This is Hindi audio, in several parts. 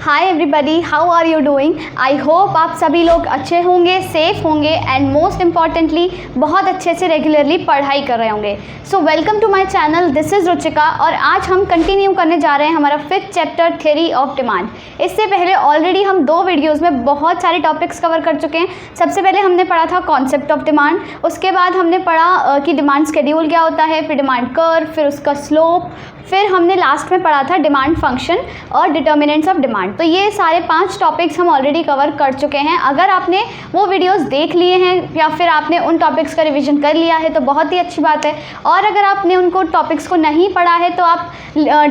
Hi everybody, how are you doing. I hope आप सभी लोग अच्छे होंगे, सेफ होंगे एंड मोस्ट इम्पॉर्टेंटली बहुत अच्छे से रेगुलरली पढ़ाई कर रहे होंगे। So welcome to my channel, this is Ruchika और आज हम कंटिन्यू करने जा रहे हैं हमारा 5th chapter theory of demand. इससे पहले ऑलरेडी हम 2 वीडियोज़ में बहुत सारे टॉपिक्स कवर कर चुके हैं। सबसे पहले हमने पढ़ा था कॉन्सेप्ट ऑफ डिमांड, उसके बाद हमने पढ़ा कि डिमांड शेड्यूल क्या होता है, फिर डिमांड कर्व, फिर उसका स्लोप, फिर हमने लास्ट में पढ़ा था डिमांड फंक्शन और डिटर्मिनेंट्स ऑफ डिमांड। तो ये सारे 5 टॉपिक्स हम ऑलरेडी कवर कर चुके हैं। अगर आपने वो वीडियोस देख लिए हैं या फिर आपने उन टॉपिक्स का रिवीजन कर लिया है तो बहुत ही अच्छी बात है, और अगर आपने उनको टॉपिक्स को नहीं पढ़ा है तो आप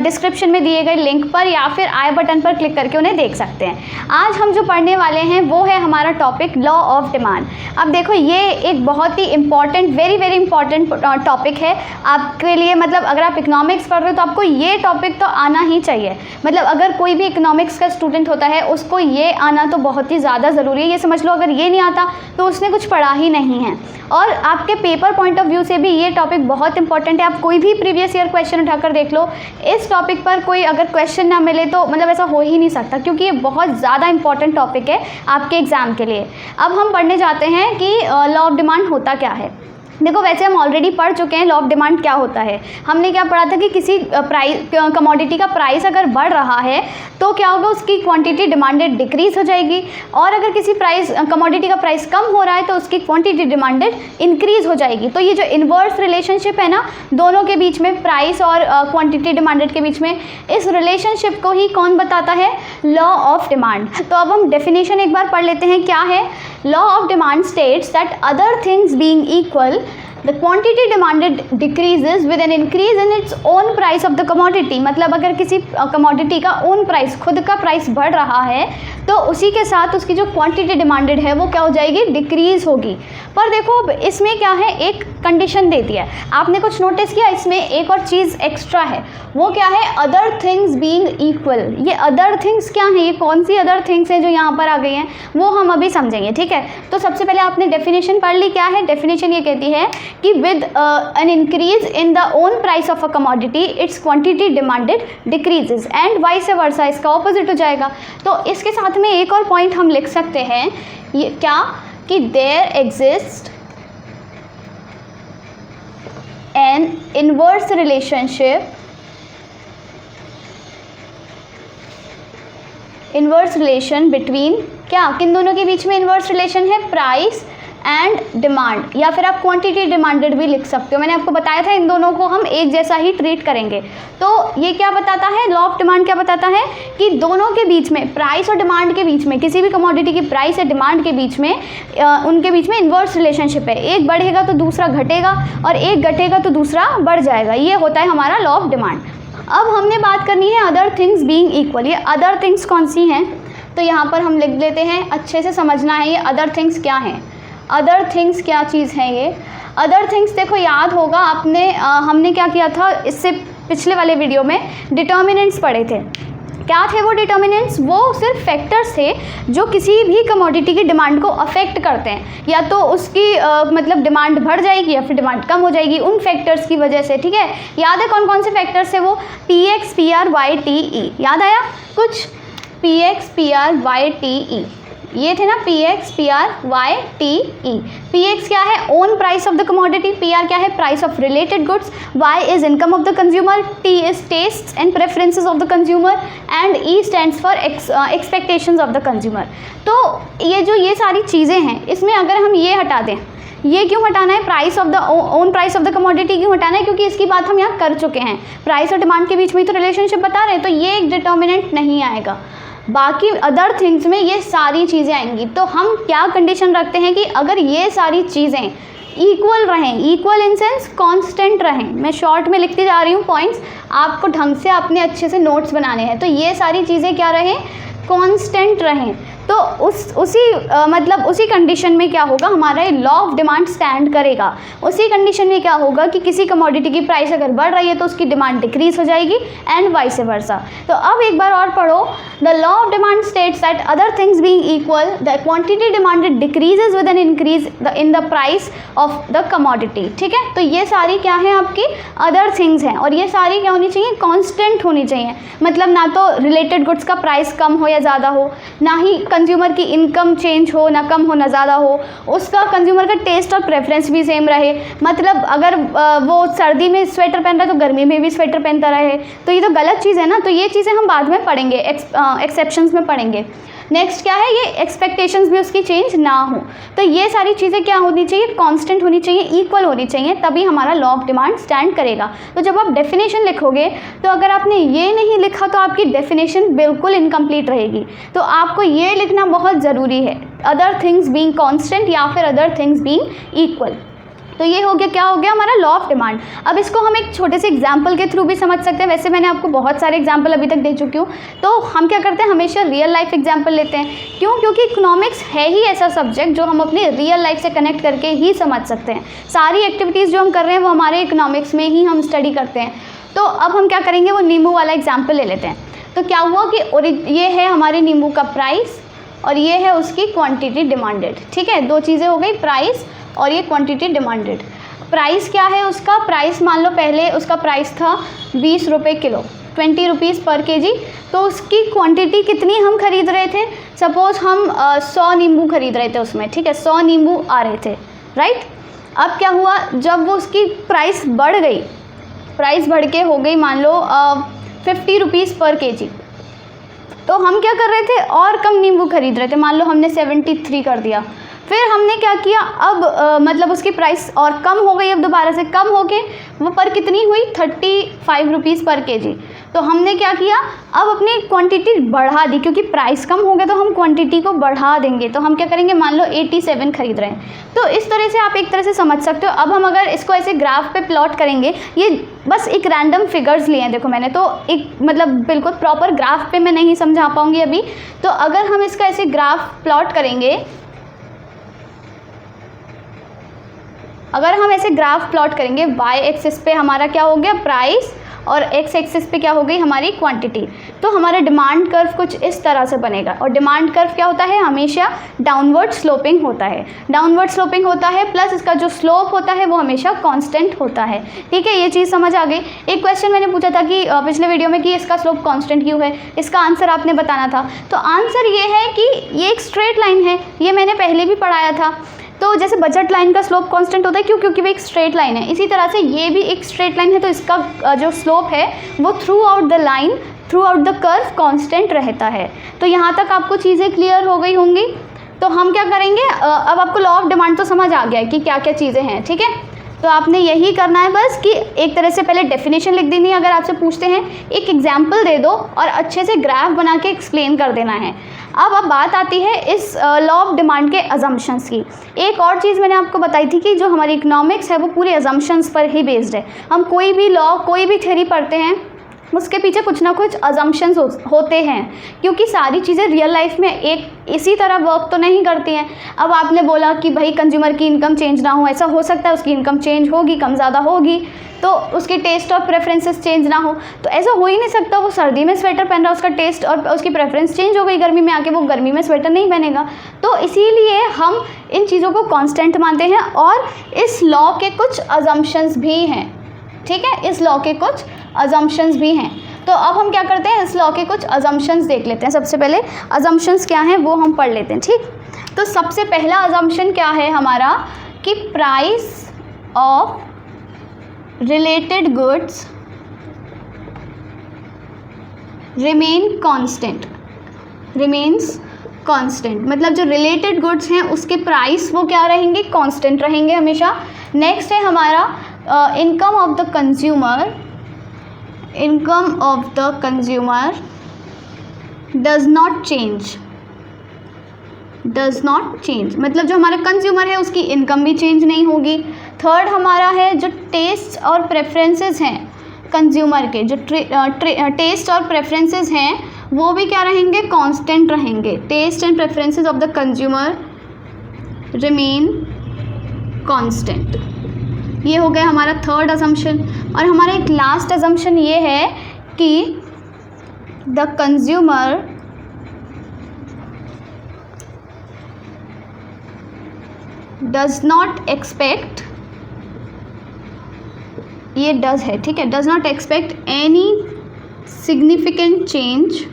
डिस्क्रिप्शन में दिए गए लिंक पर या फिर आई बटन पर क्लिक करके उन्हें देख सकते हैं। आज हम जो पढ़ने वाले हैं वो है हमारा टॉपिक लॉ ऑफ डिमांड। अब देखो, ये एक बहुत ही इंपॉर्टेंट, वेरी इंपॉर्टेंट टॉपिक है आपके लिए। मतलब अगर आप इकोनॉमिक्स पढ़ रहे हो तो आपको ये टॉपिक तो आना ही चाहिए। मतलब अगर कोई भी इकोनॉमिक्स का स्टूडेंट होता है उसको ये आना तो बहुत ही ज़्यादा ज़रूरी है। ये समझ लो, अगर ये नहीं आता तो उसने कुछ पढ़ा ही नहीं है। और आपके पेपर पॉइंट ऑफ व्यू से भी ये टॉपिक बहुत इंपॉर्टेंट है। आप कोई भी प्रीवियस ईयर क्वेश्चन उठाकर देख लो, इस टॉपिक पर कोई अगर क्वेश्चन ना मिले तो मतलब ऐसा हो ही नहीं सकता, क्योंकि ये बहुत ज़्यादा इंपॉर्टेंट टॉपिक है आपके एग्ज़ाम के लिए। अब हम पढ़ने जाते हैं कि लॉ ऑफ डिमांड होता क्या है। देखो, वैसे हम ऑलरेडी पढ़ चुके हैं लॉ ऑफ डिमांड क्या होता है। हमने क्या पढ़ा था कि किसी कमोडिटी का प्राइस अगर बढ़ रहा है तो क्या होगा, उसकी क्वांटिटी डिमांडेड डिक्रीज हो जाएगी, और अगर किसी कमोडिटी का प्राइस कम हो रहा है तो उसकी क्वांटिटी डिमांडेड इंक्रीज हो जाएगी। तो ये जो इन्वर्स रिलेशनशिप है ना दोनों के बीच में, प्राइस और क्वांटिटी डिमांडेड के बीच में, इस रिलेशनशिप को ही कौन बताता है, लॉ ऑफ डिमांड। तो अब हम डेफिनेशन एक बार पढ़ लेते हैं। क्या है? Law of demand states that other things being equal, the quantity demanded decreases with an increase in its own price of the commodity। मतलब अगर किसी कमोडिटी का ओन प्राइस, खुद का प्राइस बढ़ रहा है तो उसी के साथ उसकी जो क्वांटिटी डिमांडेड है वो क्या हो जाएगी, डिक्रीज होगी। पर देखो, अब इसमें क्या है, एक कंडीशन दे दिया है। आपने कुछ नोटिस किया, इसमें एक और चीज़ एक्स्ट्रा है। वो क्या है? Other things being equal. ये अदर थिंग्स क्या है, ये कौन सी अदर थिंग्स हैं जो यहाँ पर आ गई हैं, वो हम अभी समझेंगे। ठीक है, तो सबसे पहले आपने डेफिनेशन पढ़ ली। क्या है डेफिनेशन? ये कहती है कि with an increase in the own price of a commodity it's quantity demanded decreases and vice versa, इसका ऑपोजिट हो जाएगा। तो इसके साथ में एक और पॉइंट हम लिख सकते हैं, ये क्या, कि there exist an inverse relationship, inverse relation between, क्या, किन दोनों के बीच में इनवर्स रिलेशन है, प्राइस एंड डिमांड, या फिर आप क्वांटिटी डिमांडेड भी लिख सकते हो। मैंने आपको बताया था इन दोनों को हम एक जैसा ही ट्रीट करेंगे। तो ये क्या बताता है, लॉ ऑफ डिमांड क्या बताता है, कि दोनों के बीच में, प्राइस और डिमांड के बीच में, किसी भी कमोडिटी की प्राइस या डिमांड के बीच में, उनके बीच में इन्वर्स रिलेशनशिप है। एक बढ़ेगा तो दूसरा घटेगा और एक घटेगा तो दूसरा बढ़ जाएगा। ये होता है हमारा लॉ ऑफ डिमांड। अब हमने बात करनी है अदर थिंग्स बीइंग इक्वल। ये अदर थिंग्स कौन सी हैं, तो यहाँ पर हम लिख लेते हैं, अच्छे से समझना है ये अदर थिंग्स क्या हैं। अदर थिंग्स क्या चीज़ है ये अदर थिंग्स? देखो, याद होगा आपने, हमने क्या किया था इससे पिछले वाले वीडियो में, डिटर्मिनेंट्स पढ़े थे। क्या थे वो डिटर्मिनेंट्स? वो सिर्फ फैक्टर्स थे जो किसी भी कमोडिटी की डिमांड को अफेक्ट करते हैं। या तो उसकी मतलब डिमांड बढ़ जाएगी या फिर डिमांड कम हो जाएगी उन फैक्टर्स की वजह से। ठीक है, याद है कौन कौन से फैक्टर्स है वो? PX, PR, Y, T, E। याद आया कुछ? PX, PR, Y, T, E, ये थे ना, PX, PR, Y, T, E। PX क्या है? Own price of the commodity. PR क्या है? Price of related goods. Y is income of the consumer. T is taste and preferences of the consumer and E stands for expectations of the consumer. तो ये सारी चीज़ें हैं, इसमें अगर हम ये हटा दें, ये क्यों हटाना है, price of the own price of the commodity क्यों हटाना है, क्योंकि इसकी बात हम यहाँ कर चुके हैं। प्राइस और डिमांड के बीच में तो रिलेशनशिप बता रहे हैं, तो ये एक डिटर्मिनेंट नहीं आएगा। बाकी अदर थिंग्स में ये सारी चीज़ें आएंगी। तो हम क्या कंडीशन रखते हैं कि अगर ये सारी चीज़ें इक्वल रहें, इक्वल इन सेंस कांस्टेंट रहें। मैं शॉर्ट में लिखती जा रही हूँ पॉइंट्स, आपको ढंग से अपने अच्छे से नोट्स बनाने हैं। तो ये सारी चीज़ें क्या रहें, कांस्टेंट रहें। तो उसी कंडीशन में क्या होगा, हमारा ये लॉ ऑफ डिमांड स्टैंड करेगा। उसी कंडीशन में क्या होगा कि किसी कमोडिटी की प्राइस अगर बढ़ रही है तो उसकी डिमांड डिक्रीज हो जाएगी एंड वाइस वर्सा। तो अब एक बार और पढ़ो, the law of demand demand states that other things being equal, the quantity demanded decreases with an increase in the price of the commodity. ठीक है, तो ये सारी क्या है आपकी अदर थिंग्स हैं, और ये सारी क्या होनी चाहिए, कांस्टेंट होनी चाहिए. मतलब ना तो रिलेटेड गुड्स का प्राइस कम हो या ज़्यादा हो, ना ही कंज्यूमर की इनकम चेंज हो, ना कम हो ना ज़्यादा हो, उसका कंज्यूमर का टेस्ट और प्रेफरेंस भी सेम रहे. मतलब अगर वो सर्दी में स्वेटर पहन रहा है तो गर्मी में भी स्वेटर पहनता रहे, तो ये तो गलत चीज़ है ना. तो ये चीज़ें हम बाद में पढ़ेंगे, एक्सेप्शंस में पढ़ेंगे. नेक्स्ट क्या है, ये एक्सपेक्टेशंस भी उसकी चेंज ना हो. तो ये सारी चीज़ें क्या होनी चाहिए, कांस्टेंट होनी चाहिए, इक्वल होनी चाहिए, तभी हमारा लॉ ऑफ डिमांड स्टैंड करेगा. तो जब आप डेफिनेशन लिखोगे तो अगर आपने ये नहीं लिखा तो आपकी डेफिनेशन बिल्कुल इनकम्प्लीट रहेगी. तो आपको ये लिखना बहुत ज़रूरी है, अदर थिंग्स बीइंग कांस्टेंट या फिर अदर थिंग्स बीइंग इक्वल. तो ये हो गया, क्या हो गया हमारा लॉ ऑफ डिमांड. अब इसको हम एक छोटे से एग्जाम्पल के थ्रू भी समझ सकते हैं. वैसे मैंने आपको बहुत सारे एग्जाम्पल अभी तक दे चुकी हूँ. तो हम क्या करते हैं, हमेशा रियल लाइफ एग्जाम्पल लेते हैं. क्यों? क्योंकि इकोनॉमिक्स है ही ऐसा सब्जेक्ट जो हम अपनी रियल लाइफ से कनेक्ट करके ही समझ सकते हैं. सारी एक्टिविटीज़ जो हम कर रहे हैं वो हमारे इकोनॉमिक्स में ही हम स्टडी करते हैं. तो अब हम क्या करेंगे, वो नींबू वाला एग्जाम्पल ले लेते हैं. तो क्या हुआ कि ये है हमारे नींबू का प्राइस और ये है उसकी क्वांटिटी डिमांडेड. ठीक है, दो चीज़ें हो गई, प्राइस और ये क्वांटिटी डिमांडेड. प्राइस क्या है उसका, प्राइस मान लो पहले उसका प्राइस था 20 रुपये किलो, 20 रुपीज़ पर केजी. तो उसकी क्वांटिटी कितनी हम खरीद रहे थे, सपोज़ हम 100 नींबू खरीद रहे थे उसमें. ठीक है, 100 नींबू आ रहे थे, राइट. अब क्या हुआ, जब वो उसकी प्राइस बढ़ गई, प्राइस बढ़ के हो गई मान लो 50 रुपीज़ पर केजी, तो हम क्या कर रहे थे, और कम नींबू खरीद रहे थे. मान लो हमने 73 कर दिया. फिर हमने क्या किया, अब मतलब उसकी प्राइस और कम हो गई, अब दोबारा से कम हो के वो पर कितनी हुई, 35 रुपीज़ पर केजी. तो हमने क्या किया, अब अपनी क्वांटिटी बढ़ा दी, क्योंकि प्राइस कम हो गया तो हम क्वांटिटी को बढ़ा देंगे. तो हम क्या करेंगे, मान लो 87 खरीद रहे हैं. तो इस तरह से आप एक तरह से समझ सकते हो. अब हम अगर इसको ऐसे ग्राफ पे प्लॉट करेंगे, ये बस एक रैंडम फिगर्स लिए हैं, देखो मैंने तो एक मतलब बिल्कुल प्रॉपर ग्राफ पे मैं नहीं समझा पाऊँगी अभी. तो अगर हम इसका ऐसे ग्राफ प्लॉट करेंगे, अगर हम ऐसे ग्राफ प्लॉट करेंगे, वाई एक्सिस पे हमारा क्या हो गया, प्राइस, और एक्स एक्सिस पे क्या हो गई हमारी क्वांटिटी. तो हमारा डिमांड कर्व कुछ इस तरह से बनेगा. और डिमांड कर्व क्या होता है, हमेशा डाउनवर्ड स्लोपिंग होता है. डाउनवर्ड स्लोपिंग होता है, प्लस इसका जो स्लोप होता है वो हमेशा कांस्टेंट होता है. ठीक है, ये चीज़ समझ आ गई. एक क्वेश्चन मैंने पूछा था कि पिछले वीडियो में कि इसका स्लोप कांस्टेंट क्यों है, इसका आंसर आपने बताना था. तो आंसर ये है कि ये एक स्ट्रेट लाइन है, ये मैंने पहले भी पढ़ाया था. तो जैसे बजट लाइन का स्लोप कांस्टेंट होता है, क्यों, क्योंकि वो एक स्ट्रेट लाइन है. इसी तरह से ये भी एक स्ट्रेट लाइन है, तो इसका जो स्लोप है वो through out the line, through out the curve constant रहता है. तो यहाँ तक आपको चीज़ें क्लियर हो गई होंगी. तो हम क्या करेंगे, अब आपको लॉ ऑफ डिमांड तो समझ आ गया है कि क्या क्या चीज़ें हैं. ठीक है, तो आपने यही करना है बस कि एक तरह से पहले डेफिनेशन लिख देनी है. अगर आपसे पूछते हैं एक एग्जाम्पल दे दो और अच्छे से ग्राफ बना के एक्सप्लेन कर देना है. अब बात आती है इस लॉ ऑफ डिमांड के अजम्पशंस की. एक और चीज़ मैंने आपको बताई थी कि जो हमारी इकोनॉमिक्स है वो पूरे अजम्पशंस पर ही बेस्ड है. हम कोई भी लॉ, कोई भी थ्योरी पढ़ते हैं, उसके पीछे कुछ ना कुछ अजम्पशंस होते हैं, क्योंकि सारी चीज़ें रियल लाइफ में एक इसी तरह वर्क तो नहीं करती हैं. अब आपने बोला कि भाई कंज्यूमर की इनकम चेंज ना हो, ऐसा हो सकता है उसकी इनकम चेंज होगी, कम ज़्यादा होगी, तो उसके टेस्ट और प्रेफरेंसेस चेंज ना हो, तो ऐसा हो ही नहीं सकता. वो सर्दी में स्वेटर पहन रहा है, उसका टेस्ट और उसकी प्रेफरेंस चेंज हो गई, गर्मी में आके वो गर्मी में स्वेटर नहीं पहनेगा. तो इसीलिए हम इन चीज़ों को कांस्टेंट मानते हैं. और इस लॉ के कुछ अजम्पशंस भी हैं. ठीक है, इस लॉ के कुछ अजम्पशंस भी हैं. तो अब हम क्या करते हैं, इस लॉ के कुछ अजम्पशंस देख लेते हैं. सबसे पहले अजम्पशंस क्या हैं वो हम पढ़ लेते हैं. ठीक, तो सबसे पहला अजम्पशन क्या है हमारा, कि price of related goods remain constant, remains constant. मतलब जो रिलेटेड गुड्स हैं उसके प्राइस वो क्या रहेंगे, कांस्टेंट रहेंगे हमेशा. नेक्स्ट है हमारा income of the consumer, income of the consumer does not change, does not change. मतलब जो हमारा कंज्यूमर है उसकी इनकम भी चेंज नहीं होगी. थर्ड हमारा है जो टेस्ट और प्रेफरेंसेस हैं कंज्यूमर के, जो टेस्ट और प्रेफरेंसेस हैं वो भी क्या रहेंगे, कांस्टेंट रहेंगे. Taste and preferences of the consumer remain constant. ये हो गया हमारा थर्ड असम्पशन. और हमारा एक लास्ट असम्पशन ये है कि the consumer does not expect, ये डज है, ठीक है, does not expect any significant change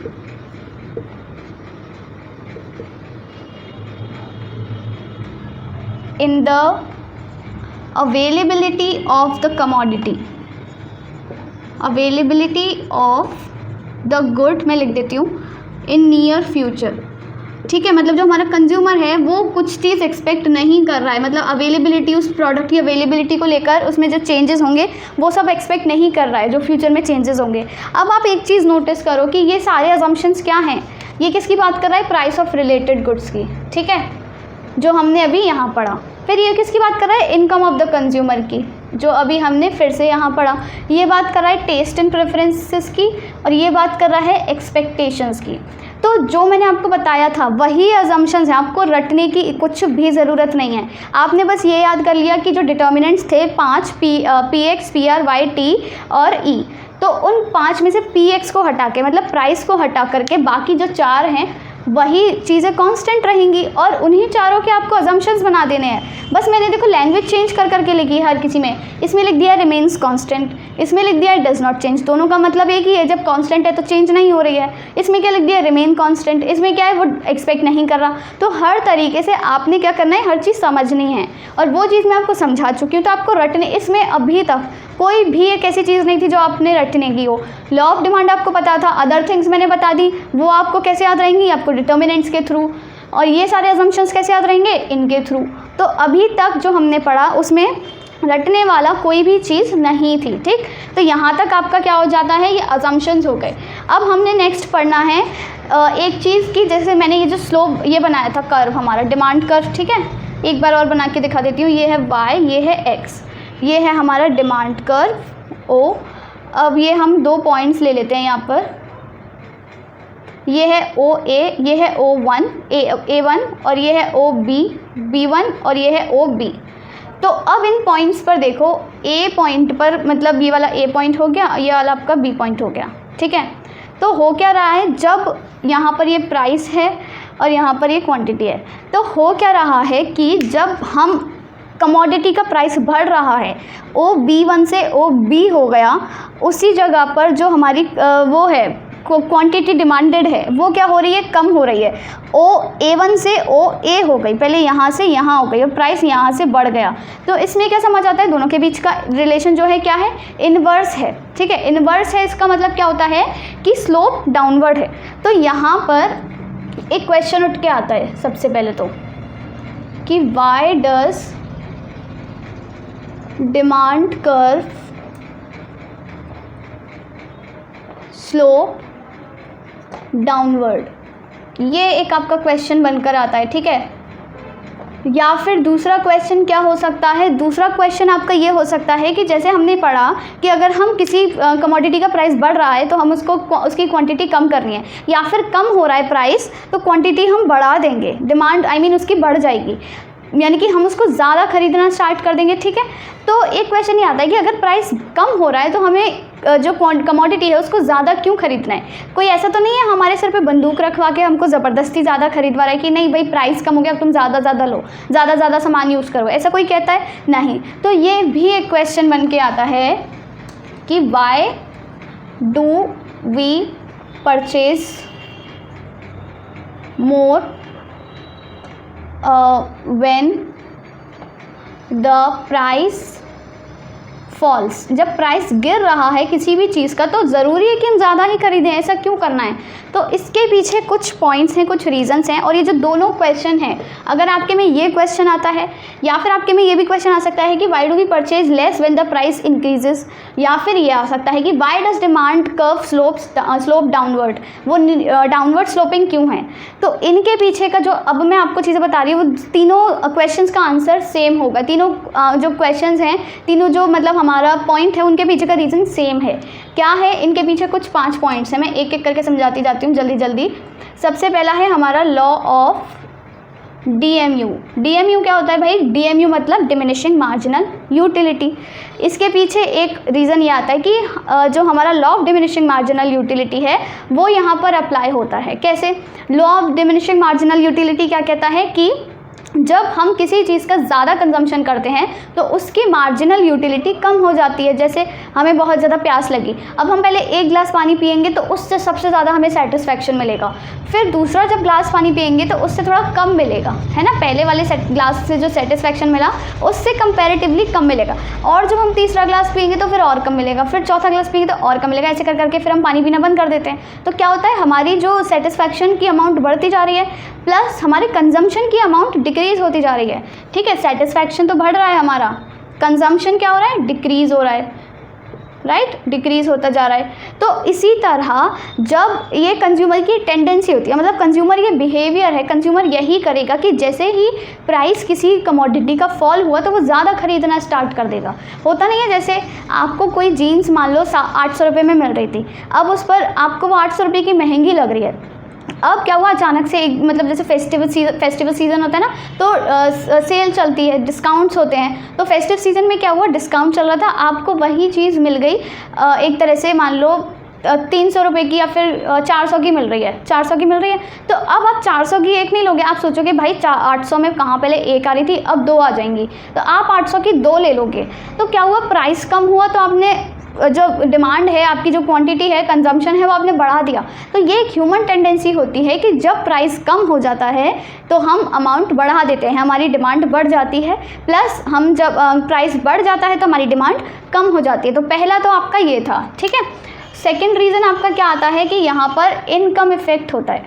in the availability of the commodity, availability of the good मैं लिख देती हूँ, इन नियर फ्यूचर, ठीक है। मतलब जो हमारा कंज्यूमर है वो कुछ चीज़ एक्सपेक्ट नहीं कर रहा है, मतलब अवेलेबिलिटी, उस प्रोडक्ट की अवेलेबिलिटी को लेकर उसमें जो चेंजेस होंगे वो सब एक्सपेक्ट नहीं कर रहा है, जो फ्यूचर में चेंजेस होंगे। अब आप एक चीज़ नोटिस करो कि ये सारे अजम्पशंस क्या हैं, ये किसकी बात कर रहा है, प्राइस ऑफ रिलेटेड गुड्स की, ठीक है, जो हमने अभी यहाँ पढ़ा। फिर ये किसकी बात कर रहा है, इनकम ऑफ द कंज्यूमर की, जो अभी हमने फिर से यहाँ पढ़ा। ये बात कर रहा है टेस्ट एंड प्रेफरेंसेस की, और ये बात कर रहा है एक्सपेक्टेशंस की। तो जो मैंने आपको बताया था वही अजम्पशंस हैं, आपको रटने की कुछ भी ज़रूरत नहीं है। आपने बस ये याद कर लिया कि जो डिटर्मिनेंट्स थे 5 P X, P R, Y, T और ई, तो उन 5 में से पी एक्स को हटा के, मतलब प्राइस को हटा करके बाकी जो 4 हैं वही चीज़ें कांस्टेंट रहेंगी, और उन्हीं चारों के आपको अजम्पशंस बना देने हैं। बस मैंने देखो लैंग्वेज चेंज कर करके लिखी है हर किसी में, इसमें लिख दिया रिमेन्स कांस्टेंट, इसमें लिख दिया डज नॉट चेंज, दोनों का मतलब एक ही है, जब कांस्टेंट है तो चेंज नहीं हो रही है। इसमें क्या लिख दिया, रिमेन कांस्टेंट, इसमें क्या है, वो एक्सपेक्ट नहीं कर रहा। तो हर तरीके से आपने क्या करना है, हर चीज़ समझनी है, और वो चीज़ मैं आपको समझा चुकी हूँ। तो आपको रटने, इसमें अभी तक कोई भी एक ऐसी चीज़ नहीं थी जो आपने रटने की हो। लॉ ऑफ डिमांड आपको पता था, अदर थिंग्स मैंने बता दी, वो आपको कैसे याद रहेंगी, आपको डिटर्मिनेंट्स के थ्रू, और ये सारे अजम्पशंस कैसे याद रहेंगे, इनके थ्रू। तो अभी तक जो हमने पढ़ा उसमें रटने वाला कोई भी चीज़ नहीं थी, ठीक। तो यहाँ तक आपका क्या हो जाता है, ये अजम्पशंस हो गए। अब हमने नेक्स्ट पढ़ना है एक चीज़ की, जैसे मैंने ये जो स्लोप ये बनाया था कर्व, हमारा डिमांड कर्व, ठीक है, एक बार और बना के दिखा देती हूँ। ये है y, ये है x, ये है हमारा डिमांड कर्व O। अब ये हम 2 पॉइंट्स ले लेते हैं यहाँ पर, ये है OA, ये है O1 A1, और ये है OB B1, और ये है OB। तो अब इन पॉइंट्स पर देखो, A पॉइंट पर, मतलब ये वाला A पॉइंट हो गया, ये वाला आपका B पॉइंट हो गया, ठीक है। तो हो क्या रहा है, जब यहाँ पर ये प्राइस है और यहाँ पर ये क्वांटिटी है, तो हो क्या रहा है कि जब हम कमोडिटी का प्राइस बढ़ रहा है, OB1 से OB हो गया, उसी जगह पर जो हमारी वो है क्वांटिटी डिमांडेड है वो क्या हो रही है, कम हो रही है। A1 से OA हो गई, पहले यहाँ से यहाँ हो गई और प्राइस यहाँ से बढ़ गया। तो इसमें क्या समझ आता है, दोनों के बीच का रिलेशन जो है क्या है, इनवर्स है, ठीक है। इनवर्स है, इसका मतलब क्या होता है कि स्लोप डाउनवर्ड है। तो यहाँ पर एक क्वेश्चन उठ के आता है सबसे पहले तो, कि why does demand curve slope downward, ये एक आपका क्वेश्चन बनकर आता है, ठीक है। या फिर दूसरा क्वेश्चन क्या हो सकता है, दूसरा क्वेश्चन आपका ये हो सकता है कि जैसे हमने पढ़ा कि अगर हम किसी कमोडिटी का प्राइस बढ़ रहा है तो हम उसकी क्वांटिटी कम करनी है, या फिर कम हो रहा है प्राइस तो क्वांटिटी हम बढ़ा देंगे, डिमांड उसकी बढ़ जाएगी, यानी कि हम उसको ज़्यादा खरीदना स्टार्ट कर देंगे, ठीक है। तो एक क्वेश्चन ये आता है कि अगर प्राइस कम हो रहा है तो हमें जो कमोडिटी है उसको ज़्यादा क्यों खरीदना है। कोई ऐसा तो नहीं है हमारे सर पे बंदूक रखवा के हमको ज़बरदस्ती ज़्यादा खरीदवा रहा है कि नहीं भाई प्राइस कम हो गया, अब तुम ज़्यादा लो, ज़्यादा सामान यूज़ करो, ऐसा कोई कहता है नहीं। तो ये भी एक क्वेश्चन बन के आता है कि why do we purchase more when the price falls, जब प्राइस गिर रहा है किसी भी चीज़ का तो ज़रूरी है कि हम ज़्यादा ही खरीदें, ऐसा क्यों करना है। तो इसके पीछे कुछ पॉइंट्स हैं, कुछ रीजंस हैं। और ये जो दोनों क्वेश्चन हैं, अगर आपके में ये क्वेश्चन आता है या फिर आपके में ये भी क्वेश्चन आ सकता है कि why do we purchase less when the price increases, या फिर ये आ सकता है कि why does demand curve slope downward, वो डाउनवर्ड स्लोपिंग क्यों है। तो इनके पीछे का जो अब मैं आपको चीज़ें बता रही हूँ वो तीनों क्वेश्चंस का आंसर सेम होगा। तीनों जो क्वेश्चंस हैं, तीनों जो मतलब हमारा पॉइंट है, उनके पीछे का रीज़न सेम है। क्या है, इनके पीछे कुछ 5 पॉइंट्स हैं, मैं एक एक करके समझाती जाती हूँ जल्दी। सबसे पहला है हमारा लॉ ऑफ DMU। DMU क्या होता है भाई, DMU मतलब डिमिनिशिंग मार्जिनल यूटिलिटी। इसके पीछे एक रीज़न ये आता है कि जो हमारा law of diminishing marginal utility है वो यहाँ पर अप्लाई होता है। कैसे, law of diminishing marginal utility क्या कहता है कि जब हम किसी चीज़ का ज़्यादा कंजम्पशन करते हैं तो उसकी मार्जिनल यूटिलिटी कम हो जाती है। जैसे हमें बहुत ज़्यादा प्यास लगी, अब हम पहले 1 गिलास पानी पिएंगे तो उससे सबसे ज़्यादा हमें सेटिस्फैक्शन मिलेगा, फिर दूसरा जब ग्लास पानी पिएंगे तो उससे थोड़ा कम मिलेगा, है ना। पहले वाले ग्लास से जो सेटिस्फैक्शन मिला उससे कंपैरेटिवली कम मिलेगा, और जब हम तीसरा ग्लास पिएंगे तो फिर और कम मिलेगा, फिर चौथा ग्लास पिएंगे तो और कम मिलेगा। ऐसे कर करके फिर हम पानी पीना बंद कर देते हैं। तो क्या होता है, हमारी जो सेटिस्फैक्शन की अमाउंट बढ़ती जा रही है प्लस हमारे कंजम्पशन की अमाउंट डिक्रीज़ होती जा रही है। ठीक है, सेटिस्फैक्शन तो बढ़ रहा है हमारा, कंजम्पशन क्या हो रहा है, डिक्रीज़ हो रहा है, राइट, डिक्रीज़ होता जा रहा है। तो इसी तरह जब ये कंज्यूमर की टेंडेंसी होती है, मतलब कंज्यूमर ये बिहेवियर है, कंज्यूमर यही करेगा कि जैसे ही प्राइस किसी कमोडिटी का फॉल हुआ तो वो ज़्यादा खरीदना स्टार्ट कर देगा। होता नहीं है, जैसे आपको कोई जीन्स मान लो 800 रुपये में मिल रही थी, अब उस पर आपको वो 800 रुपये की महंगी लग रही है। अब क्या हुआ, अचानक से एक मतलब जैसे फेस्टिवल सीज़न होता है ना, तो सेल चलती है, डिस्काउंट्स होते हैं। तो फेस्टिव सीज़न में क्या हुआ, डिस्काउंट चल रहा था, आपको वही चीज़ मिल गई एक तरह से मान लो 300 रुपये की या फिर 400 की मिल रही है, 400 की मिल रही है। तो अब आप 400 की एक नहीं लोगे, आप सोचोगे भाई 800 में कहाँ पहले एक आ रही थी, अब 2 आ जाएंगी, तो आप 800 की 2 ले लोगे। तो क्या हुआ, प्राइस कम हुआ तो आपने जो डिमांड है, आपकी जो क्वांटिटी है, कंजम्पशन है, वो आपने बढ़ा दिया। तो ये एक ह्यूमन टेंडेंसी होती है कि जब प्राइस कम हो जाता है तो हम अमाउंट बढ़ा देते हैं, हमारी डिमांड बढ़ जाती है, प्लस हम जब प्राइस बढ़ जाता है तो हमारी डिमांड कम हो जाती है। तो पहला तो आपका ये था, ठीक है। सेकेंड रीज़न आपका क्या आता है कि यहाँ पर इनकम इफेक्ट होता है,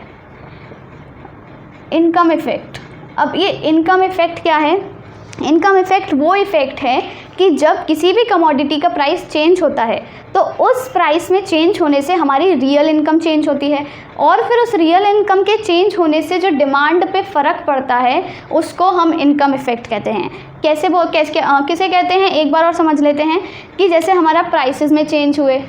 इनकम इफेक्ट। अब ये इनकम इफेक्ट क्या है, इनकम इफेक्ट वो इफेक्ट है कि जब किसी भी कमोडिटी का प्राइस चेंज होता है तो उस प्राइस में चेंज होने से हमारी रियल इनकम चेंज होती है, और फिर उस रियल इनकम के चेंज होने से जो डिमांड पे फ़र्क पड़ता है उसको हम इनकम इफेक्ट कहते हैं। किसे कहते हैं, एक बार और समझ लेते हैं कि जैसे हमारा प्राइसेस में चेंज हुए,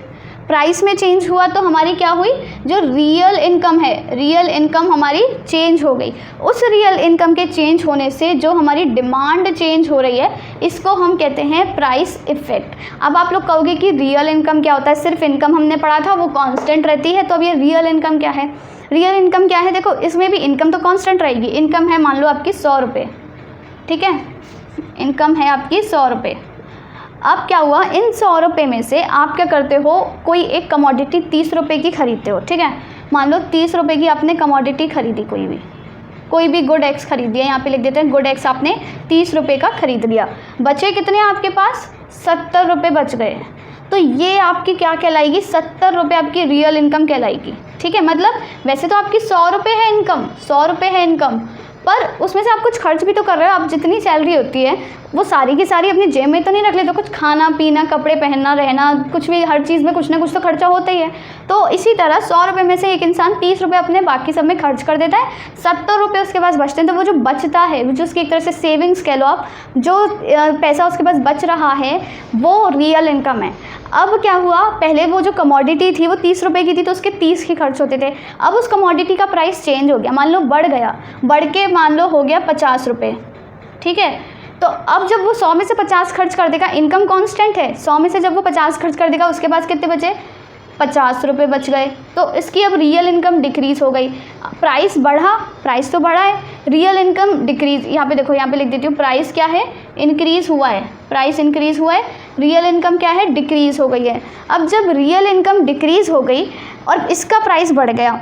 प्राइस में चेंज हुआ तो हमारी क्या हुई, जो रियल इनकम है, रियल इनकम हमारी चेंज हो गई। उस रियल इनकम के चेंज होने से जो हमारी डिमांड चेंज हो रही है इसको हम कहते हैं प्राइस इफेक्ट। अब आप लोग कहोगे कि रियल इनकम क्या होता है, सिर्फ इनकम हमने पढ़ा था वो कांस्टेंट रहती है, तो अब ये रियल इनकम क्या है, रियल इनकम क्या है। देखो इसमें भी इनकम तो कांस्टेंट रहेगी, इनकम है मान लो आपकी 100 रुपये, ठीक है, इनकम है आपकी 100 रुपये। अब क्या हुआ, इन 100 रुपये में से आप क्या करते हो, कोई एक कमोडिटी 30 रुपये की खरीदते हो, ठीक है। मान लो 30 रुपये की आपने कमोडिटी खरीदी, कोई भी गुड एक्स खरीद दिया, यहाँ पे लिख देते हैं गुड एक्स आपने 30 रुपये का खरीद लिया, बचे कितने आपके पास, 70 रुपये बच गए। तो ये आपकी क्या कहलाएगी, 70 रुपये आपकी रियल इनकम कहलाएगी, ठीक है। मतलब वैसे तो आपकी 100 रुपये है इनकम, 100 रुपये है इनकम, पर उसमें से आप कुछ खर्च भी तो कर रहे हो। आप जितनी सैलरी होती है वो सारी की सारी अपनी जेब में तो नहीं रख लेते, तो कुछ खाना पीना, कपड़े पहनना, रहना, कुछ भी, हर चीज़ में कुछ ना कुछ तो खर्चा होता ही है। तो इसी तरह 100 रुपये में से एक इंसान 30 रुपये अपने बाकी सब में खर्च कर देता है, 70 रुपये उसके पास बचते हैं। तो वो जो बचता है, जो उसकी एक तरह से सेविंग्स कह लो आप, जो पैसा उसके पास बच रहा है वो रियल इनकम है। अब क्या हुआ, पहले वो जो कमोडिटी थी वो 30 रुपये की थी तो उसके 30 के खर्च होते थे। अब उस कमोडिटी का प्राइस चेंज हो गया, मान लो बढ़ गया, बढ़ के मान लो हो गया 50 रुपये, ठीक है। तो अब जब वो 100 में से 50 खर्च कर देगा, इनकम कांस्टेंट है, 100 में से जब वो 50 खर्च कर देगा उसके पास कितने बचे, 50 रुपये बच गए। तो इसकी अब रियल इनकम डिक्रीज़ हो गई। प्राइस बढ़ा, प्राइस तो बढ़ा है, रियल इनकम डिक्रीज़। यहाँ पे देखो, यहाँ पे लिख देती हूँ, प्राइस क्या है, इंक्रीज़ हुआ है, प्राइस इंक्रीज़ हुआ है, रियल इनकम क्या है, डिक्रीज़ हो गई है। अब जब रियल इनकम डिक्रीज़ हो गई और इसका प्राइस बढ़ गया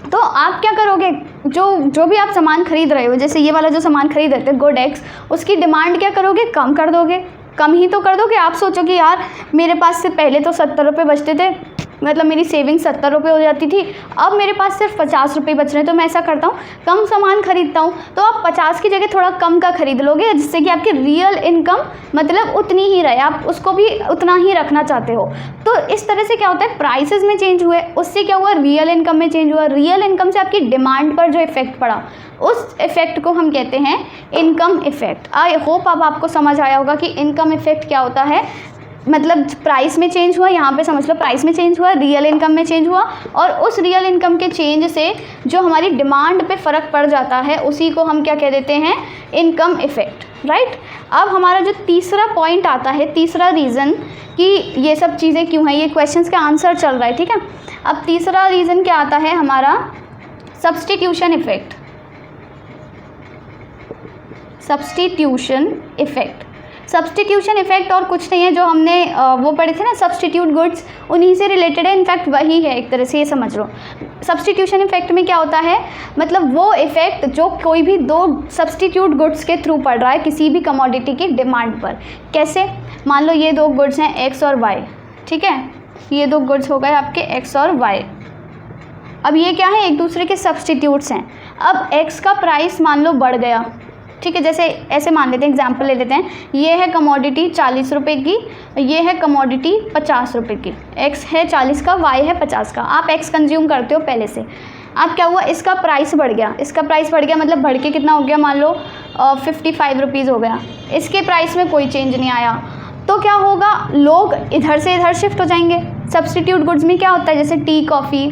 तो आप क्या करोगे, जो भी आप सामान खरीद रहे हो, जैसे ये वाला जो सामान खरीद रहे थे गुड एक्स, उसकी डिमांड क्या करोगे, कम कर दोगे, कम ही तो कर दोगे। आप सोचोगे यार मेरे पास से पहले तो 70 रुपये बचते थे, मतलब मेरी सेविंग 70 रुपये हो जाती थी, अब मेरे पास सिर्फ 50 रुपये बच रहे हैं, तो मैं ऐसा करता हूँ कम सामान खरीदता हूँ। तो आप 50 की जगह थोड़ा कम का खरीद लोगे, जिससे कि आपकी रियल इनकम मतलब उतनी ही रहे, आप उसको भी उतना ही रखना चाहते हो। तो इस तरह से क्या होता है, प्राइसेस में चेंज हुए, उससे क्या हुआ, रियल इनकम में चेंज हुआ, रियल इनकम से आपकी डिमांड पर जो इफेक्ट पड़ा उस इफेक्ट को हम कहते हैं इनकम इफेक्ट। आई होप अब आपको समझ आया होगा कि इनकम इफेक्ट क्या होता है। मतलब प्राइस में चेंज हुआ, यहाँ पे समझ लो प्राइस में चेंज हुआ, रियल इनकम में चेंज हुआ, और उस रियल इनकम के चेंज से जो हमारी डिमांड पे फ़र्क पड़ जाता है उसी को हम क्या कह देते हैं, इनकम इफेक्ट, राइट। अब हमारा जो तीसरा पॉइंट आता है, तीसरा रीज़न कि ये सब चीज़ें क्यों हैं, ये क्वेश्चंस का आंसर चल रहा है, ठीक है। अब तीसरा रीज़न क्या आता है हमारा, substitution effect. Substitution effect. Substitution effect और कुछ नहीं है, जो हमने वो पढ़े थे ना सब्स्टिट्यूट गुड्स, उन्हीं से रिलेटेड है, इनफैक्ट वही है एक तरह से, ये समझ लो। सब्स्टिट्यूशन इफेक्ट में क्या होता है, मतलब वो इफेक्ट जो कोई भी दो सब्स्टिट्यूट गुड्स के थ्रू पड़ रहा है किसी भी कमोडिटी की डिमांड पर। कैसे, मान लो ये दो गुड्स हैं एक्स और वाई, ठीक है, ये दो गुड्स हो गए आपके एक्स और वाई। अब ये क्या है, एक दूसरे के सब्स्टिट्यूट्स हैं। अब एक्स का प्राइस मान लो बढ़ गया, ठीक है, जैसे ऐसे मान लेते हैं, एग्जांपल ले लेते हैं, ये है कमोडिटी 40 रुपये की, ये है कमोडिटी 50 रुपये की। एक्स है 40 का, वाई है 50 का। आप एक्स कंज्यूम करते हो पहले से, अब क्या हुआ, इसका प्राइस बढ़ गया, इसका प्राइस बढ़ गया मतलब बढ़ के कितना हो गया, मान लो 55 रुपीज़ हो गया। इसके प्राइस में कोई चेंज नहीं आया, तो क्या होगा, लोग इधर से इधर शिफ्ट हो जाएंगे। सब्स्टिट्यूट गुड्स में क्या होता है, जैसे टी, कॉफ़ी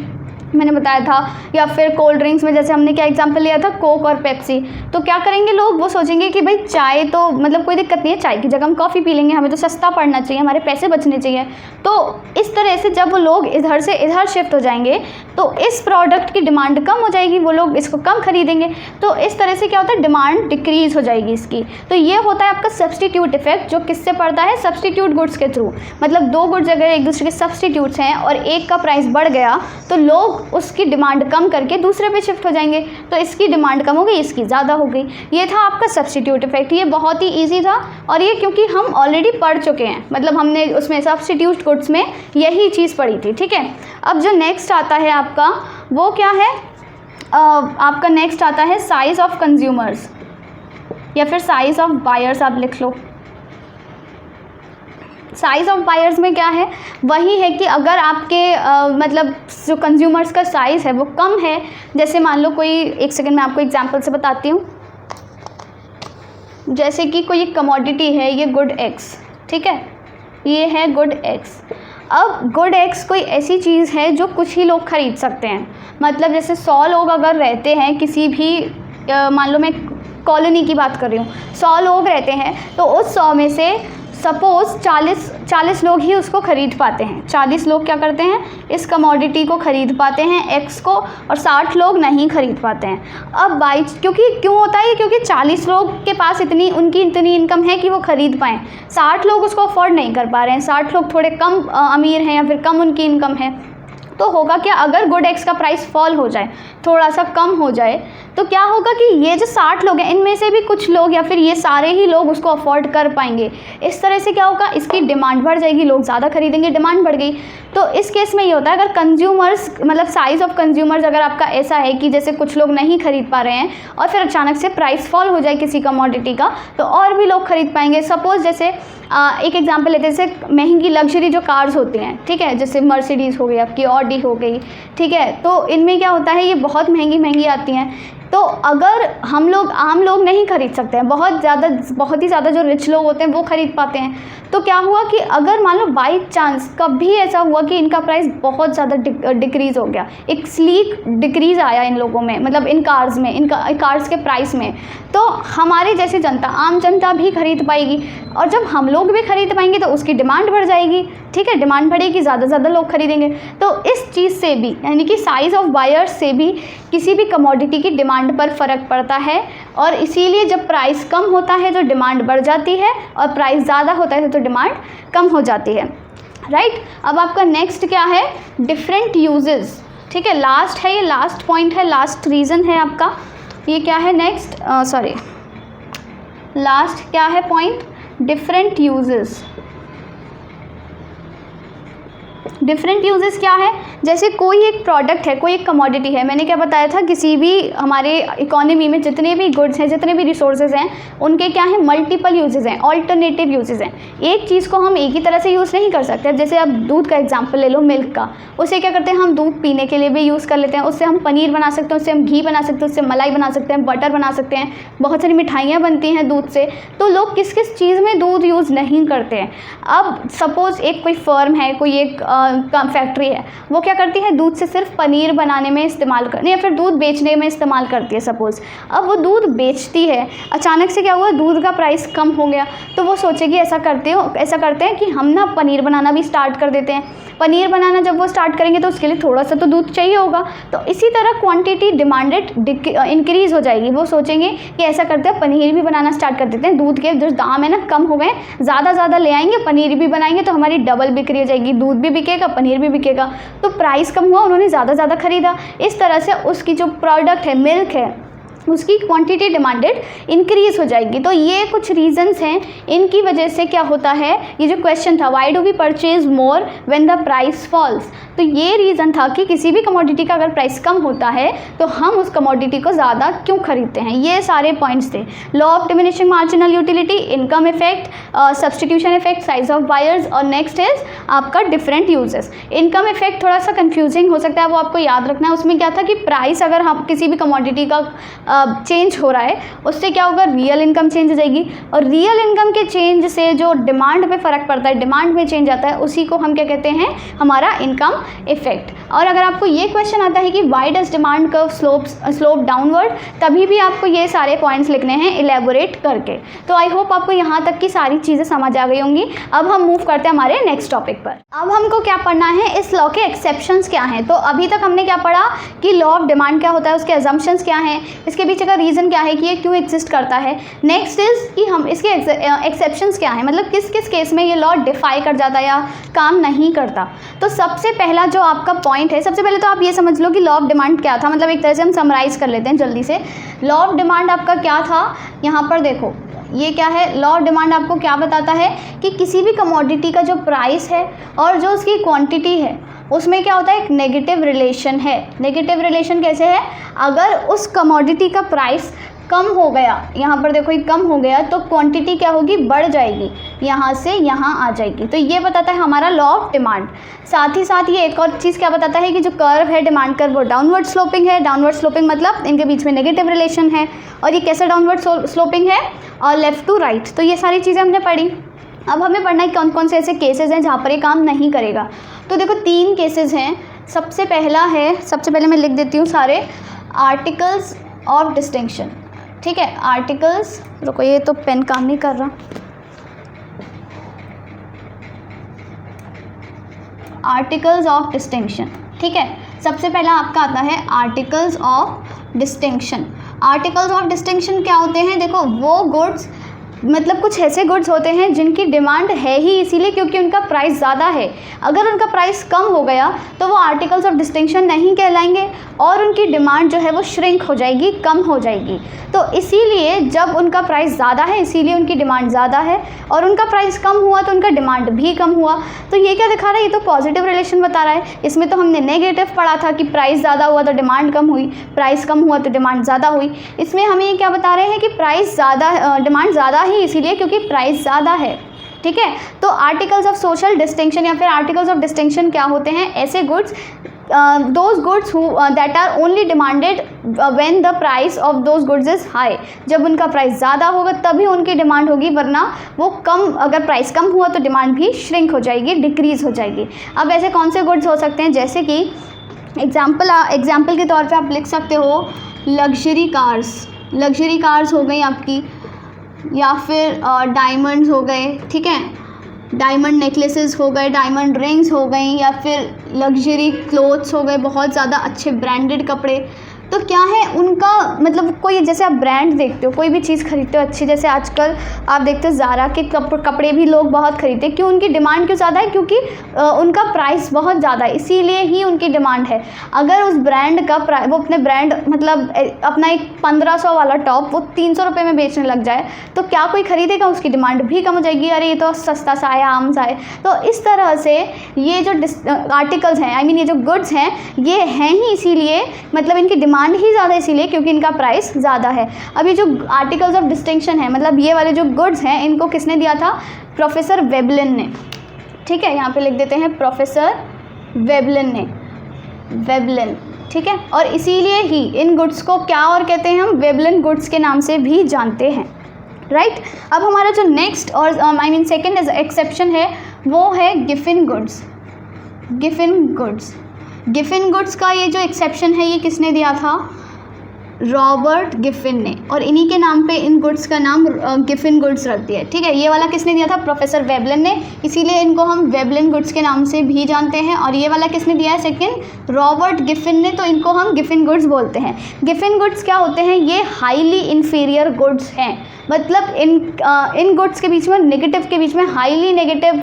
मैंने बताया था, या फिर कोल्ड ड्रिंक्स में जैसे हमने क्या एग्जांपल लिया था, कोक और पेप्सी। तो क्या करेंगे लोग, वो सोचेंगे कि भाई चाय तो मतलब कोई दिक्कत नहीं है, चाय की जगह हम कॉफ़ी पी लेंगे, हमें तो सस्ता पड़ना चाहिए, हमारे पैसे बचने चाहिए। तो इस तरह से जब वो लोग इधर से इधर शिफ्ट हो जाएंगे तो इस प्रोडक्ट की डिमांड कम हो जाएगी, वो लोग इसको कम खरीदेंगे। तो इस तरह से क्या होता है, डिमांड डिक्रीज़ हो जाएगी इसकी। तो ये होता है आपका सब्स्टिट्यूट इफेक्ट, जो किससे पड़ता है, सब्स्टिट्यूट गुड्स के थ्रू। मतलब दो गुड्स अगर एक दूसरे के सब्स्टिट्यूट्स हैं और एक का प्राइस बढ़ गया तो लोग उसकी डिमांड कम करके दूसरे पे शिफ्ट हो जाएंगे, तो इसकी डिमांड कम हो गई, इसकी ज़्यादा हो गई। ये था आपका सब्स्टिट्यूट इफेक्ट। ये बहुत ही ईजी था और ये क्योंकि हम ऑलरेडी पढ़ चुके हैं, मतलब हमने उसमें सब्स्टिट्यूट गुड्स में यही चीज़ पढ़ी थी, ठीक है। अब जो नेक्स्ट आता है आपका, वो क्या है, आपका नेक्स्ट आता है साइज़ ऑफ कंज्यूमर्स, या फिर साइज़ ऑफ बायर्स आप लिख लो। साइज़ ऑफ बायर्स में क्या है, वही है कि अगर आपके मतलब जो कंज्यूमर्स का साइज़ है वो कम है, जैसे मान लो कोई, एक सेकंड मैं आपको एग्जांपल से बताती हूँ, जैसे कि कोई एक कमोडिटी है, ये गुड एक्स, ठीक है, ये है गुड एक्स। अब गुड एक्स कोई ऐसी चीज़ है जो कुछ ही लोग खरीद सकते हैं, मतलब जैसे 100 लोग अगर रहते हैं किसी भी, मान लो मैं कॉलोनी की बात कर रही हूँ, 100 लोग रहते हैं, तो उस 100 में से सपोज़ 40 लोग ही उसको ख़रीद पाते हैं। 40 लोग क्या करते हैं, इस कमोडिटी को ख़रीद पाते हैं एक्स को, और 60 लोग नहीं ख़रीद पाते हैं। अब क्योंकि क्यों होता है, क्योंकि 40 लोग के पास उनकी इतनी इनकम है कि वो ख़रीद पाएँ, 60 लोग उसको अफोर्ड नहीं कर पा रहे हैं, 60 लोग थोड़े कम अमीर हैं या फिर कम उनकी इनकम है। तो होगा क्या, अगर गुड एक्स का प्राइस फॉल हो जाए, थोड़ा सा कम हो जाए, तो क्या होगा कि ये जो 60 लोग हैं इनमें से भी कुछ लोग या फिर ये सारे ही लोग उसको अफोर्ड कर पाएंगे। इस तरह से क्या होगा, इसकी डिमांड बढ़ जाएगी, लोग ज़्यादा खरीदेंगे, डिमांड बढ़ गई। तो इस केस में ये होता है, अगर कंज्यूमर्स मतलब साइज़ ऑफ कंज्यूमर्स अगर आपका ऐसा है कि जैसे कुछ लोग नहीं खरीद पा रहे हैं और फिर अचानक से प्राइस फॉल हो जाए किसी कमोडिटी का, तो और भी लोग खरीद पाएंगे। सपोज़ जैसे एक एग्जांपल लेते हैं, जैसे महंगी लग्जरी जो कार्स होती हैं, ठीक है, जैसे मर्सिडीज़ हो गई आपकी, ऑडी हो गई, ठीक है, तो इनमें क्या होता है, ये बहुत महंगी आती हैं। तो अगर हम लोग आम लोग नहीं खरीद सकते हैं, बहुत ही ज़्यादा जो रिच लोग होते हैं वो खरीद पाते हैं। तो क्या हुआ कि अगर मान लो बाई चांस कभी ऐसा हुआ कि इनका प्राइस बहुत ज़्यादा डिक्रीज़ हो गया, एक स्लीक डिक्रीज़ आया इन लोगों में, मतलब इन कार्स में, इन कार्स के प्राइस में, तो हमारी जैसी जनता, आम जनता भी खरीद पाएगी, और जब हम लोग भी खरीद पाएंगे तो उसकी डिमांड बढ़ जाएगी, ठीक है, डिमांड बढ़ेगी, ज़्यादा से ज़्यादा लोग खरीदेंगे। तो इस चीज़ से भी, यानी कि साइज़ ऑफ बायर्स से भी किसी भी कमोडिटी की डिमांड पर फ़र्क पड़ता है, और इसीलिए जब प्राइस कम होता है तो डिमांड बढ़ जाती है, और प्राइस ज़्यादा होता है तो डिमांड कम हो जाती है, राइट। अब आपका नेक्स्ट क्या है, डिफरेंट यूजेस, ठीक है, लास्ट है, ये लास्ट पॉइंट है, लास्ट रीज़न है आपका, ये क्या है नेक्स्ट, लास्ट क्या है point, different uses. Different uses क्या है, जैसे कोई एक प्रोडक्ट है, कोई एक कमोडिटी है, मैंने क्या बताया था, किसी भी हमारे इकोनॉमी में जितने भी गुड्स हैं, जितने भी रिसोर्सेज हैं, उनके क्या है, मल्टीपल यूजेस हैं, ऑल्टरनेटिव यूजेस हैं। एक चीज़ को हम एक ही तरह से यूज़ नहीं कर सकते। जैसे आप दूध का एग्जांपल ले लो, मिल्क का, उसे क्या करते हैं, हम दूध पीने के लिए भी यूज़ कर लेते हैं, उससे हम पनीर बना सकते हैं, उससे हम घी बना सकते हैं, उससे मलाई बना सकते हैं, बटर बना सकते हैं, बहुत सारी मिठाइयाँ बनती हैं दूध से। तो लोग किस किस चीज़ में दूध यूज़ नहीं करते हैं। अब सपोज़ एक कोई फर्म है, कोई एक फैक्ट्री है, वो क्या करती है, दूध से सिर्फ पनीर बनाने में इस्तेमाल करनी या फिर दूध बेचने में इस्तेमाल करती है सपोज़। अब वो दूध बेचती है, अचानक से क्या हुआ, दूध का प्राइस कम हो गया, तो वो सोचेगी ऐसा करते हैं कि हम ना पनीर बनाना भी स्टार्ट कर देते हैं। पनीर बनाना जब वो स्टार्ट करेंगे तो उसके लिए थोड़ा सा तो दूध चाहिए होगा, तो इसी तरह क्वांटिटी डिमांडेड इंक्रीज़ हो जाएगी। वो सोचेंगे कि ऐसा करते हैं पनीर भी बनाना स्टार्ट कर देते हैं, दूध के जो दाम है ना कम हो गए, ज़्यादा ले आएंगे, पनीर भी बनाएंगे तो हमारी डबल बिक्री हो जाएगी, दूध भी बिकेगा पनीर भी बिकेगा। तो प्राइस कम हुआ, उन्होंने ज़्यादा खरीदा, इस तरह से उसकी जो प्रोडक्ट है मिल्क है उसकी क्वांटिटी डिमांडेड इंक्रीज़ हो जाएगी। तो ये कुछ रीजंस हैं, इनकी वजह से क्या होता है, ये जो क्वेश्चन था why do we purchase more when the price falls, तो ये रीज़न था कि किसी भी कमोडिटी का अगर प्राइस कम होता है तो हम उस कमोडिटी को ज़्यादा क्यों खरीदते हैं। ये सारे पॉइंट्स थे, law of diminishing marginal utility, income effect, substitution effect, size of buyers, और नेक्स्ट इज आपका डिफरेंट यूजेस। इनकम इफेक्ट थोड़ा सा कंफ्यूजिंग हो सकता है, वो आपको याद रखना है। उसमें क्या था कि प्राइस अगर हम किसी भी कमोडिटी का चेंज हो रहा है उससे क्या होगा, रियल इनकम चेंज हो जाएगी, और रियल इनकम के चेंज से जो डिमांड पे फ़र्क पड़ता है, डिमांड में चेंज आता है, उसी को हम क्या कहते हैं, हमारा इनकम इफेक्ट। और अगर आपको ये क्वेश्चन आता है कि why does demand curve slope downward, तभी भी आपको ये सारे पॉइंट्स लिखने हैं इलेबोरेट करके। तो आई होप आपको यहाँ तक की सारी चीज़ें समझ आ गई होंगी। अब हम मूव करते हैं हमारे नेक्स्ट टॉपिक पर। अब हमको क्या पढ़ना है, इस लॉ के एक्सेप्शंस क्या हैं। तो अभी तक हमने क्या पढ़ा कि लॉ ऑफ डिमांड क्या होता है, उसके अजम्पशंस क्या हैं, इसके पीछे का रीज़न क्या है कि ये क्यों एग्जिस्ट करता है। नेक्स्ट इज कि हम इसके एक्सेप्शंस क्या हैं, मतलब किस किस केस में ये लॉ डिफाई कर जाता है या काम नहीं करता। तो सबसे पहला जो आपका पॉइंट है, सबसे पहले तो आप ये समझ लो कि लॉ ऑफ डिमांड क्या था, मतलब एक तरह से हम समराइज़ कर लेते हैं जल्दी से। लॉ ऑफ डिमांड आपका क्या था, यहाँ पर देखो ये क्या है, लॉ ऑफ डिमांड आपको क्या बताता है कि किसी भी कमोडिटी का जो प्राइस है और जो उसकी क्वांटिटी है उसमें क्या होता है, एक नेगेटिव रिलेशन है। नेगेटिव रिलेशन कैसे है, अगर उस कमोडिटी का प्राइस कम हो गया, यहाँ पर देखो ये कम हो गया, तो क्वांटिटी क्या होगी, बढ़ जाएगी, यहाँ से यहाँ आ जाएगी। तो ये बताता है हमारा लॉ ऑफ डिमांड। साथ ही साथ ये एक और चीज़ क्या बताता है कि जो कर्व है डिमांड कर्व वो डाउनवर्ड स्लोपिंग है। डाउनवर्ड स्लोपिंग मतलब इनके बीच में नेगेटिव रिलेशन है, और ये कैसे डाउनवर्ड स्लोपिंग है, और लेफ़्ट टू राइट। तो ये सारी चीज़ें हमने पढ़ी। अब हमें पढ़ना है कौन कौन से ऐसे केसेस हैं जहाँ पर ये काम नहीं करेगा। तो देखो 3 केसेस हैं। सबसे पहले मैं लिख देती हूँ सारे, आर्टिकल्स ऑफ डिस्टिंक्शन। ठीक है, आर्टिकल्स, रुको ये तो पेन काम नहीं कर रहा, आर्टिकल्स ऑफ डिस्टिंक्शन। ठीक है, सबसे पहला आपका आता है articles of distinction. Articles of distinction क्या होते हैं, देखो वो गुड्स, मतलब कुछ ऐसे गुड्स होते हैं जिनकी डिमांड है ही इसीलिए क्योंकि उनका प्राइस ज़्यादा है। अगर उनका प्राइस कम हो गया तो वो आर्टिकल्स ऑफ डिस्टिंक्शन नहीं कहलाएंगे और उनकी डिमांड जो है वो श्रिंक हो जाएगी, कम हो जाएगी। तो इसीलिए जब उनका प्राइस ज़्यादा है इसीलिए उनकी डिमांड ज़्यादा है, और उनका प्राइस कम हुआ तो उनका डिमांड भी कम हुआ। तो ये क्या दिखा रहा है, ये तो पॉजिटिव रिलेशन बता रहा है। इसमें तो हमने नेगेटिव पढ़ा था कि प्राइस ज़्यादा हुआ तो डिमांड कम हुई, प्राइस कम हुआ तो डिमांड ज़्यादा हुई। इसमें हमें ये क्या बता रहे हैं कि प्राइस ज़्यादा, डिमांड ज़्यादा ही इसीलिए क्योंकि प्राइस ज़्यादा है। ठीक है, तो आर्टिकल्स ऑफ सोशल डिस्टिंक्शन या फिर आर्टिकल्स ऑफ डिस्टिंक्शन क्या होते हैं, ऐसे goods, those goods that are only demanded when the price of those goods is high। जब उनका प्राइस ज़्यादा होगा तभी उनकी डिमांड होगी, वरना वो कम, अगर प्राइस कम हुआ तो डिमांड भी श्रिंक हो जाएगी, डिक्रीज़ हो जाएगी। अब ऐसे कौन से गुड्स हो सकते हैं, जैसे कि एग्जाम्पल के तौर पे आप लिख सकते हो लग्जरी कार्स हो गई आपकी, या फिर डायमंड्स हो गए। ठीक है, डायमंड नेकलेसेस हो गए, डायमंड रिंग्स हो गई, या फिर लग्जरी क्लोथ्स हो गए, बहुत ज़्यादा अच्छे ब्रांडेड कपड़े। तो क्या है उनका, मतलब कोई, जैसे आप ब्रांड देखते हो, कोई भी चीज़ खरीदते हो अच्छी, जैसे आजकल आप देखते हो ज़ारा के कपड़े भी लोग बहुत खरीदते हैं। क्यों, उनकी डिमांड क्यों ज़्यादा है, क्योंकि उनका प्राइस बहुत ज़्यादा है, इसीलिए ही उनकी डिमांड है। अगर उस ब्रांड का वो अपने ब्रांड, मतलब अपना एक 1500 वाला टॉप वो 300 रुपये में बेचने लग जाए तो क्या कोई खरीदेगा, उसकी डिमांड भी कम हो जाएगी, अरे ये तो सस्ता सा है, आम सा है। तो इस तरह से ये जो आर्टिकल्स हैं, ये जो गुड्स हैं, ये हैं ही इसीलिए, मतलब इनकी डिमांड ही ज़्यादा इसीलिए क्योंकि इनका प्राइस ज़्यादा है। अब ये जो आर्टिकल्स ऑफ डिस्टिंक्शन है, मतलब ये वाले जो गुड्स हैं, इनको किसने दिया था, प्रोफेसर वेबलिन ने। ठीक है, यहाँ पे लिख देते हैं प्रोफेसर वेबलिन ने, वेबलिन। ठीक है, और इसीलिए ही इन गुड्स को क्या और कहते हैं, हम वेबलिन गुड्स के नाम से भी जानते हैं। राइट, अब हमारा जो नेक्स्ट और सेकेंड एक्सेप्शन है वो है Giffen goods. Giffen goods. Giffen goods का ये जो एक्सेप्शन है ये किसने दिया था? रॉबर्ट गिफिन ने, और इन्हीं के नाम पे इन गुड्स का नाम गिफिन गुड्स रख दिया है। ठीक है, ये वाला किसने दिया था? प्रोफेसर वेबलन ने, इसीलिए इनको हम वेबलन गुड्स के नाम से भी जानते हैं। और ये वाला किसने दिया है? सेकंड, रॉबर्ट गिफिन ने, तो इनको हम गिफिन गुड्स बोलते हैं। गिफिन गुड्स क्या होते हैं? ये हाईली इन्फीरियर गुड्स हैं, मतलब इन गुड्स के बीच में, नेगेटिव के बीच में हाईली नेगेटिव,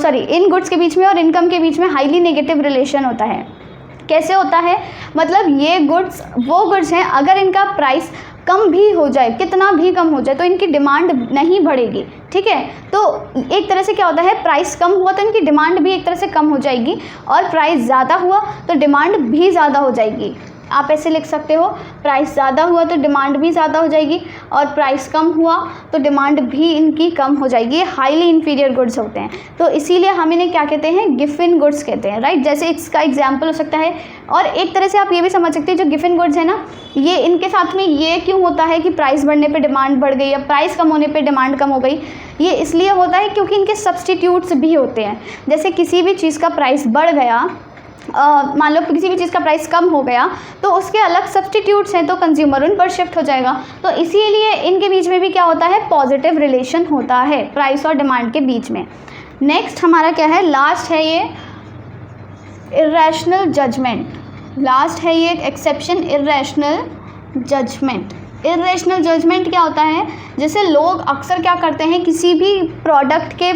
इन गुड्स के बीच में और इनकम के बीच में हाईली नेगेटिव रिलेशन होता है। कैसे होता है? मतलब ये गुड्स वो गुड्स हैं, अगर इनका प्राइस कम भी हो जाए, कितना भी कम हो जाए, तो इनकी डिमांड नहीं बढ़ेगी। ठीक है, तो एक तरह से क्या होता है, प्राइस कम हुआ तो इनकी डिमांड भी एक तरह से कम हो जाएगी, और प्राइस ज़्यादा हुआ तो डिमांड भी ज़्यादा हो जाएगी। आप ऐसे लिख सकते हो, प्राइस ज़्यादा हुआ तो डिमांड भी ज़्यादा हो जाएगी, और प्राइस कम हुआ तो डिमांड भी इनकी कम हो जाएगी। ये हाईली इन्फीरियर गुड्स होते हैं, तो इसीलिए हम इन्हें क्या कहते हैं? गिफिन गुड्स कहते हैं, राइट। जैसे इसका एग्जाम्पल हो सकता है, और एक तरह से आप ये भी समझ सकते हैं, जो गिफिन गुड्स है ना, ये इनके साथ में ये क्यों होता है कि प्राइस बढ़ने पर डिमांड बढ़ गई या प्राइस कम होने पर डिमांड कम हो गई? ये इसलिए होता है क्योंकि इनके सब्सटीट्यूट्स भी होते हैं। जैसे किसी भी चीज़ का प्राइस बढ़ गया, मान लो किसी भी चीज़ का प्राइस कम हो गया, तो उसके अलग सब्सटीट्यूट्स हैं, तो कंज्यूमर उन पर शिफ्ट हो जाएगा। तो इसीलिए इनके बीच में भी क्या होता है? पॉजिटिव रिलेशन होता है प्राइस और डिमांड के बीच में। नेक्स्ट हमारा क्या है? लास्ट है ये इर्रेशनल जजमेंट। लास्ट है ये exception, irrational judgement. Irrational judgement क्या होता है? जैसे लोग अक्सर क्या करते हैं, किसी भी प्रोडक्ट के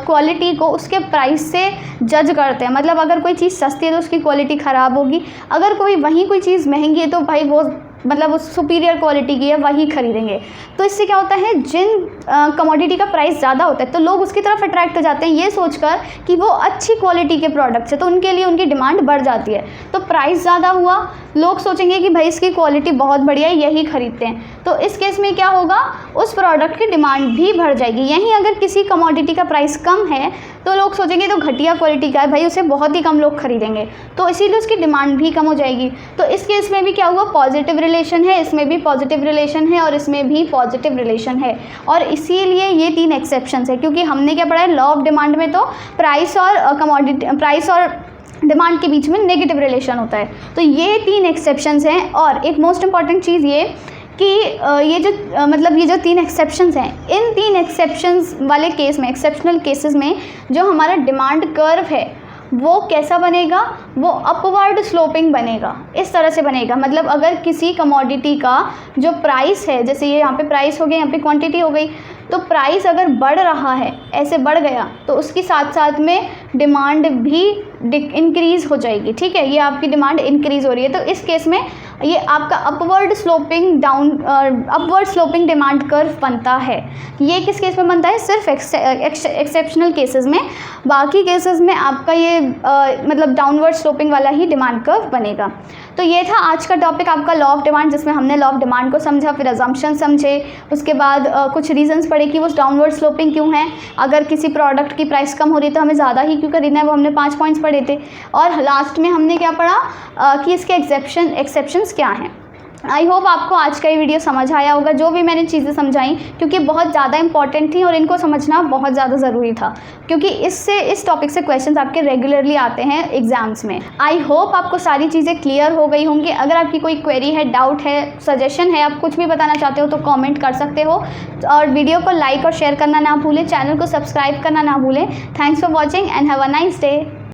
क्वालिटी को उसके प्राइस से जज करते हैं। मतलब अगर कोई चीज़ सस्ती है तो उसकी क्वालिटी ख़राब होगी, अगर कोई चीज़ महंगी है तो भाई वो मतलब उस सुपीरियर क्वालिटी की है, वही खरीदेंगे। तो इससे क्या होता है, जिन कमोडिटी का प्राइस ज़्यादा होता है तो लोग उसकी तरफ अट्रैक्ट हो जाते हैं, ये सोचकर कि वो अच्छी क्वालिटी के प्रोडक्ट्स है, तो उनके लिए उनकी डिमांड बढ़ जाती है। तो प्राइस ज़्यादा हुआ, लोग सोचेंगे कि भाई इसकी क्वालिटी बहुत बढ़िया है, यही खरीदते हैं। तो इस केस में क्या होगा, उस प्रोडक्ट की डिमांड भी बढ़ जाएगी। यहीं अगर किसी कमोडिटी का प्राइस कम है तो लोग सोचेंगे तो घटिया क्वालिटी का है भाई, उसे बहुत ही कम लोग खरीदेंगे, तो इसीलिए उसकी डिमांड भी कम हो जाएगी। तो इस केस में भी क्या हुआ, पॉजिटिव रिलेशन है, इसमें भी पॉजिटिव रिलेशन है और इसमें भी पॉजिटिव रिलेशन है। और इसीलिए ये 3 एक्सेप्शंस है, क्योंकि हमने क्या पढ़ा है, लॉ ऑफ डिमांड में तो प्राइस और डिमांड के बीच में नेगेटिव रिलेशन होता है। तो ये 3 एक्सेप्शंस हैं। और एक मोस्ट इंपॉर्टेंट चीज़ ये कि ये जो 3 एक्सेप्शंस हैं, इन 3 एक्सेप्शंस वाले केस में, एक्सेप्शनल केसेस में जो हमारा डिमांड कर्व है वो कैसा बनेगा, वो अपवर्ड स्लोपिंग बनेगा। इस तरह से बनेगा, मतलब अगर किसी कमोडिटी का जो प्राइस है, जैसे ये यहाँ पे प्राइस हो गया, यहाँ पे क्वांटिटी हो गई, तो प्राइस अगर बढ़ रहा है, ऐसे बढ़ गया, तो उसके साथ साथ में डिमांड भी इंक्रीज़ हो जाएगी। ठीक है, ये आपकी डिमांड इंक्रीज़ हो रही है, तो इस केस में ये आपका अपवर्ड स्लोपिंग डिमांड कर्व बनता है। ये किस केस में बनता है? सिर्फ एक्सेप्शनल केसेस में, बाकी केसेस में आपका ये मतलब डाउनवर्ड स्लोपिंग वाला ही डिमांड कर्व बनेगा। तो ये था आज का टॉपिक आपका लॉ ऑफ डिमांड, जिसमें हमने लॉ ऑफ डिमांड को समझा, फिर अजम्पशन समझे, उसके बाद कुछ रीजंस पढ़े कि वो डाउनवर्ड स्लोपिंग क्यों है, अगर किसी प्रोडक्ट की प्राइस कम हो रही है तो हमें ज़्यादा ही क्यों खरीदना है, वो हमने 5 पॉइंट्स पढ़े थे। और लास्ट में हमने क्या पढ़ा कि इसके एक्सेप्शंस क्या हैं। आई होप आपको आज का ये वीडियो समझ आया होगा, जो भी मैंने चीज़ें समझाई, क्योंकि बहुत ज़्यादा इंपॉर्टेंट थी और इनको समझना बहुत ज़्यादा ज़रूरी था, क्योंकि इस टॉपिक से क्वेश्चंस आपके रेगुलरली आते हैं एग्जाम्स में। आई होप आपको सारी चीज़ें क्लियर हो गई होंगी। अगर आपकी कोई क्वेरी है, डाउट है, सजेशन है, आप कुछ भी बताना चाहते हो तो कॉमेंट कर सकते हो, और वीडियो को लाइक और शेयर करना ना भूलें, चैनल को सब्सक्राइब करना ना भूलें। Thanks for watching and have a nice day.